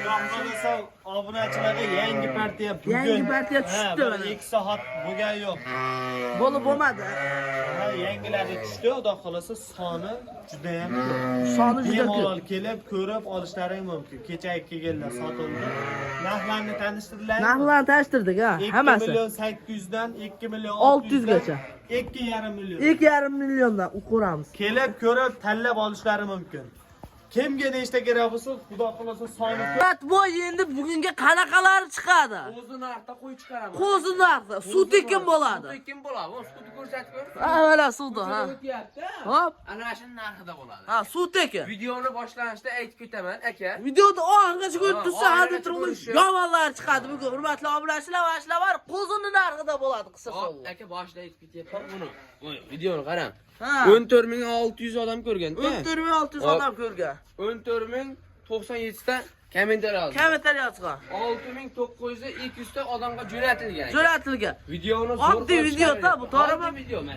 Yo'qolasa obunachilarga yangi partiya bugun. Yangi partiya tushdi. 2 soat bo'lgan yo'q. Bo'lmadi. Yangilari tushdi, xudo xolasa soni juda ham ko'p. Soni juda ko'p. Bemalol kelib ko'rib olishlari mumkin. Kechagi kelganlar sotildi. Narxlarni tanishtirdilar. Narxlarni tanishtirdik, ha, hammasi. 2 million 800 dan 2 million 600 gacha. 2,5 million. 2,5 milliondan ko'ramiz. Kelib ko'rib tanlab olishlari mumkin. Kimga nechta kerak bo'lsa, xudo xolasa soni ko'p. Bu endi bugunga qanaqalar chiqadi? Qo'zi narxda qo'y chiqaraman. Qo'zi narxda suv tekin bo'ladi. Suv tekin bo'ladi. Suvni ko'rsatib ko'r. Ha, mana suvda, ha. Hop. Ana shu narxida bo'ladi. Ha, suv tekin. Videoni boshlanishda aytib ketaman, aka. Videoda oxirigacha ko'rib tursa, hozir turmush yomonlar chiqadi. Bugun hurmatli obunachilar va ishlar bor. Qo'zining narxida bo'ladi qisqacha. Aka boshida aytib ketyapman buni. Videoni qarang. Ha. 14600 odam ko'rgan-da. 14600 odam ko'rgan. 14097 ta kommentariy yozgan. Kommentariy yozgan. 6900 ta odamga jo'natilgan. Jo'natilgan. Videoni Oddiy videoda bu to'g'rimi?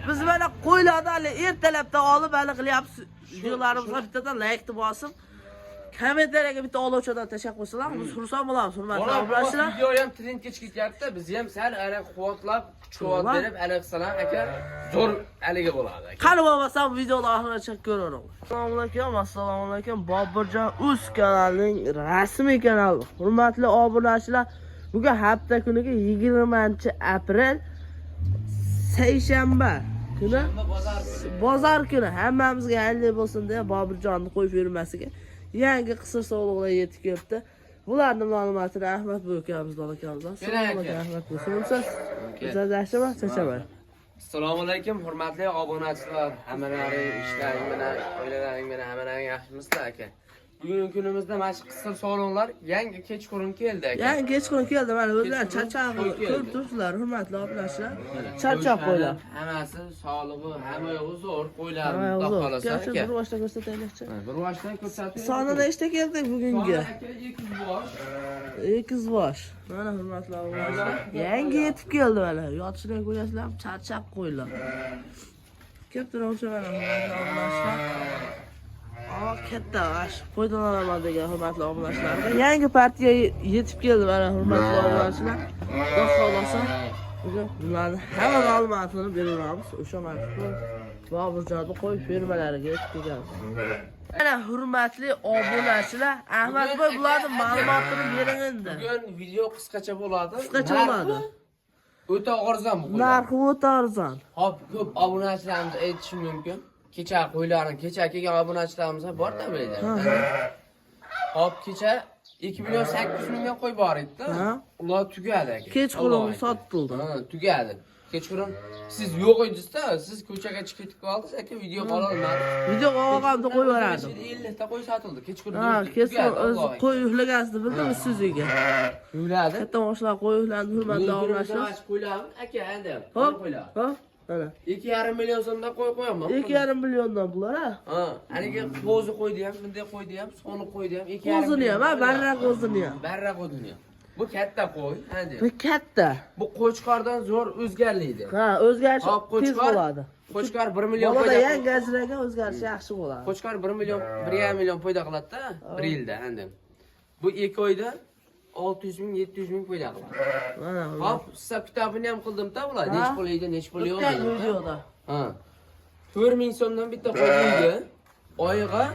Biz mana qo'ylarni hali ertalabdan olib hali qilyapmiz. Videolarimizga bittadan like bosib, kommentariyaga bitta oluvchidan tashakkur qilsalar, biz xursand bo'lamiz, hurmatli obunachilar. Video ham trendga chiqib ketyapti. Biz ham sal ana quvvatlab, kuch-quvvat berib, ana qilsalar aka zo'r aliga bo'ladi. Qani bo'lmasam videoni oxirigacha ko'raveramiz. Assalomu alaykum. Bobirjon Uz kanalining rasmiy kanali. Hurmatli obunachilar, bugun hafta kuniga 20-aprel seshanba kuni bozor kuni hammamizga yangilik bo'lsin deb Bobirjonni qo'yib yurmasiga yangi qisir sovg'alar yetib kelibdi. Bularning ma'lumotini Ahmad bo'kamizdan olamizdan. Assalomu alaykum Ahmad bo'kamsiz. Sizlarga chachamay. Assalomu alaykum hurmatli obunachilar. Hammalaring ishlaring bilan, oilalaring bilan hammalaring yaxshimisizlar aka? Bugungi kunimizda mana shu qisqa sovrinlar yangi kechqurun keldi aka. Yangi kechqurun keldi. Mana o'zlar charchab ko'rib turibsizlar, hurmatli obunachilar. Charchab qo'ylar. Hammasi sog'lig'i, hamma yo'g'i zo'r qo'ylar, xudo xolasa aka. Bir boshdan ko'rsataylikchi. Bir boshdan ko'rsatib. Soni nechta keldik bugungi? 200 bosh. 200 bosh. Mana hurmatli obunachilar. Yangi yetib keldi mana. Yotishdan ko'rasizlar, charchab qo'ylar. Katta o'sha mana hurmatli obunachilar. Katta ash foydalanaman degan hurmatli obunachilarga yangi partiya yetib keldi mana hurmatli obunachilar. Xudo xolasa bugun bularni hamma ma'lumotini beramiz. O'sha martda Bobirjonni qo'yib fermalariga yetib kelamiz. Mana hurmatli obunachilar, Ahmad boy bularning ma'lumotini bering endi. Bugun video qisqacha bo'ladi. Qisqacha bo'ladi. O'ta arzon bu. Narxi o'ta arzon. Hop, ko'p obunachilarimiz aytishi mumkin. Kecha qo'ylarni, kecha kelgan obunachilarimiz bor-da biladi. Hop, kecha 2 million 800 mingga qo'y bor edi. Ular tugadi aka. Kechqurun sotildi. Ha, tugadi. Kechqurun siz yo'q edingiz-da, siz ko'chaga chiqib ketib qoldingiz aka, video qola olmadim. Video qolganida qo'yverardim. 50 ta qo'y sotildi. Kechqurun. Ha, kechqurun o'zi qo'y uxlagansizdi, bildingmi siz uyga? Uyladi. Katta yoshlar qo'y uxlandi, hurmatli obunachilar. Qo'ylarni aka, endi. Hop, qo'ylar. hop. Mana 2,5 million so'mdan qo'y qo'yaman. 2,5 milliondan bular, ha? Ha, aniga qo'zi qo'ydi ham, bunday qo'ydi ham, soni qo'ydi ham, 2,5. Qo'zini ham, ha, barra qo'zini ham. Barra qo'zini ham. Bu katta qo'y, endi. Bu katta. Bu qo'chqordan zo'r o'zgarlaydi. Ha, o'zgarish tez bo'ladi. Qo'chqor 1 million Bolada foyda. yangi ajragan o'zgarish yaxshi bo'ladi. Qo'chqor 1 million, 1,5 million foyda qiladi-da, 1 yilda endi. Bu 2 oyda 600 ming, 700 ming foyda qiladi. Mana. Hop, hisob kitobini ham qildim-da ular. Nech pul yeydi, nech pul yo'q. Videoda. Ha. 4000 so'mdan bitta qo'ydi. Oyiga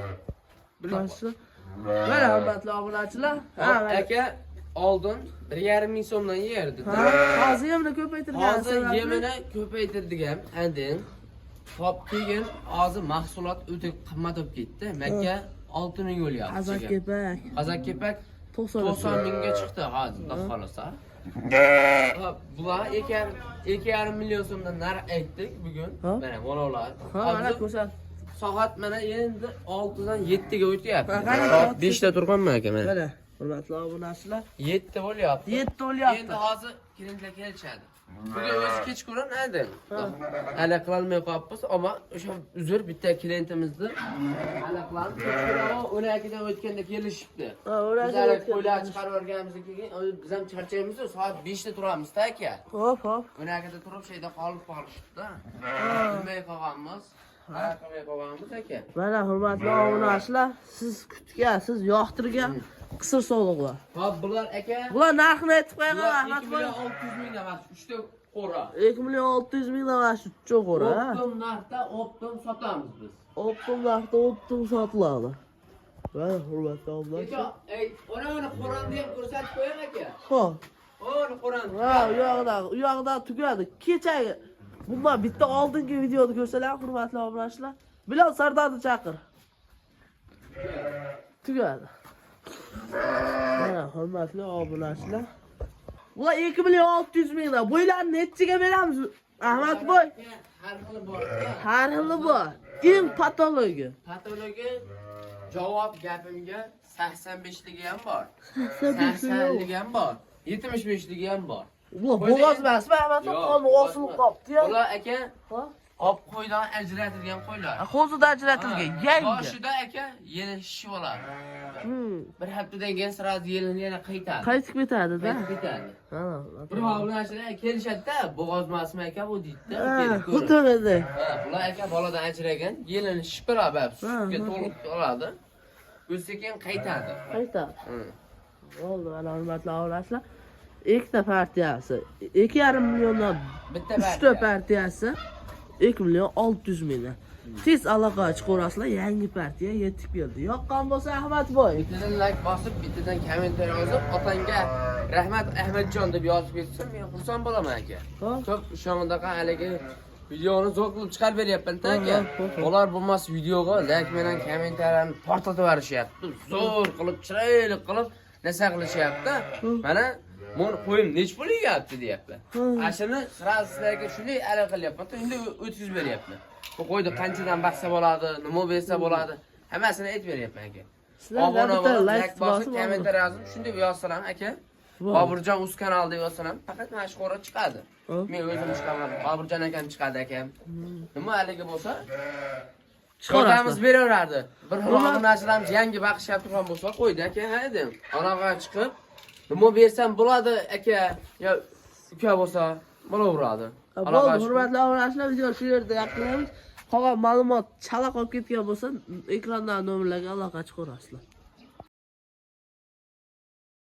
mana hurmatli obunachilar. Ha, aka oldin 1,5 ming so'mdan yerdi. Hozir yemini ko'paytirgan. Hozir yemini ko'paytirdik ham, endi. Hop, keyin hozir mahsulot o'ta qimmat bo'lib ketdi. Makka 6000 o'lyapti. Qazak kepak. Qazak kepak 90 mingga chiqdi hozir, xudo xolasa. Hop, bular 2,5 million so'mdan narx aytdik bugun. Mana monolar. Ha, mana ko'rsat. Soat mana endi 6 dan 7 ga o'tyapti. Soat 5 ta turganman aka mana. Mana hurmatli obunachilar. 7 bo'lyapti. 7 bo'lyapti. Endi hozir kelinlar kelishadi. Bugun o'zi kechqurun endi. Hali qilolmay qolibmiz, ammo o'sha uzr bitta klientimizni hali qilamiz. Kechqurun 12 dan o'tganda kelishibdi. Ha, 12 dan qo'ylar chiqarib o'rganimizdan keyin biz ham charchaymiz, soat 5 da turamiz-da aka. Hop, hop. 12 da turib shayda qolib qolishibdi. Bilmay qolganmiz. Qanaqa qo'yganmiz aka? Mana hurmatli obunachilar, siz kutgansiz, yoqtirgan qisir so'liqlar. Hop, bular aka. Bular narxini aytib qo'ying, Bular Ahmad 2 boy. million 600 ming emas, 3 ta qo'ra. 2 million 600 ming mana shu cho'g'ora. Optim narxda optim sotamiz biz. Optim narxda optim sotiladi. Va hurmatli obunachilar. Aka, ona qo'ranni ham ko'rsatib qo'ying aka. Xo'p. Ona qo'ran. Ha, u yoqda tugadi. Kechagi bundan bitta oldingi videoni ko'rsalar, hurmatli obunachilar. Bilal Sardorni chaqir. Tugadi. Mana hurmatli obunachilar. Bular 2 million 600 mingdan. Bo'ylarni nechiga beramiz? Ahmad boy. Har xili bor. Har xili bor. Eng patologi. Patologi javob gapimga 85ligi ham bor. 85ligi 80ligi ham bor. 75ligi ham bor. Bular bo'g'oz emasmi? Ahmad qoni osilib qopti-ya. Bular aka Ha? qop qo'ydan ajratilgan qo'ylar. Hozirda ajratilgan yangi. Boshida aka yana shishib oladi. Bir haftadan keyin sirasi yelini yana qaytadi. Qaytib ketadi-da. Qaytib ketadi. Ha. Bir obunachilar kelishadi-da, bo'g'ozmasmi aka bu deydi-da. Xuddi o'zi. Ha, bular aka boladan ajragan, yelini shipirab, sutga to'lib oladi. O'ziga qaytadi. Qaytadi. Bo'ldi, mana hurmatli obunachilar. Ikkita partiyasi 2,5 milliondan Bitta 3ta partiyasi 2 million 600 mingdan. Tez aloqa chiqarasizlar, yangi partiya yetib keldi. Yoqqan bo'lsa Ahmad boy. Bittadan like bosib, bittadan kommentariy yozib, otangga rahmat Ahmadjon deb yozib ketsam, men xursand bo'laman aka. Ko'p shundaqa haligi videoni zo'r qilib chiqarib beryapman-da aka. Ular bo'lmas videoga like bilan kommentariyani portlatib yuborishyapti. Zo'r qilib, chiroyli qilib narsa qilishyapti. Mana men qo'yim nech pul yeyapti deyapman. Ashini sizlarga shunday aloqa qilyapman, endi o'tkazib beryapman. Bu qo'ydi qanchadan baxsa bo'ladi, nima bersa bo'ladi, hammasini aytib beryapman aka. Sizlar bitta like bosib, kommentariy yozib, shunday yozsalar aka. Boburjon uz kanal deb yozsalar, faqat mana shu qo'ra chiqadi. Men o'zim chiqaman. Boburjon akam chiqadi akam. Nima haligi bo'lsa, chiqaramiz beraveradi. Bir obunachilarimiz yangi baqishyapti turgan bo'lsa, qo'ydi aka, ha dedim. Anaqa chiqib, nima bersam bo'ladi aka, yo uka bo'lsa, bo'laveradi. Bo'ldi, hurmatli obunachilar, video shu yerda yakunlaymiz. Qolgan ma'lumot chala qolib ketgan bo'lsa, ekrandan nomerlarga aloqa chiqarasizlar.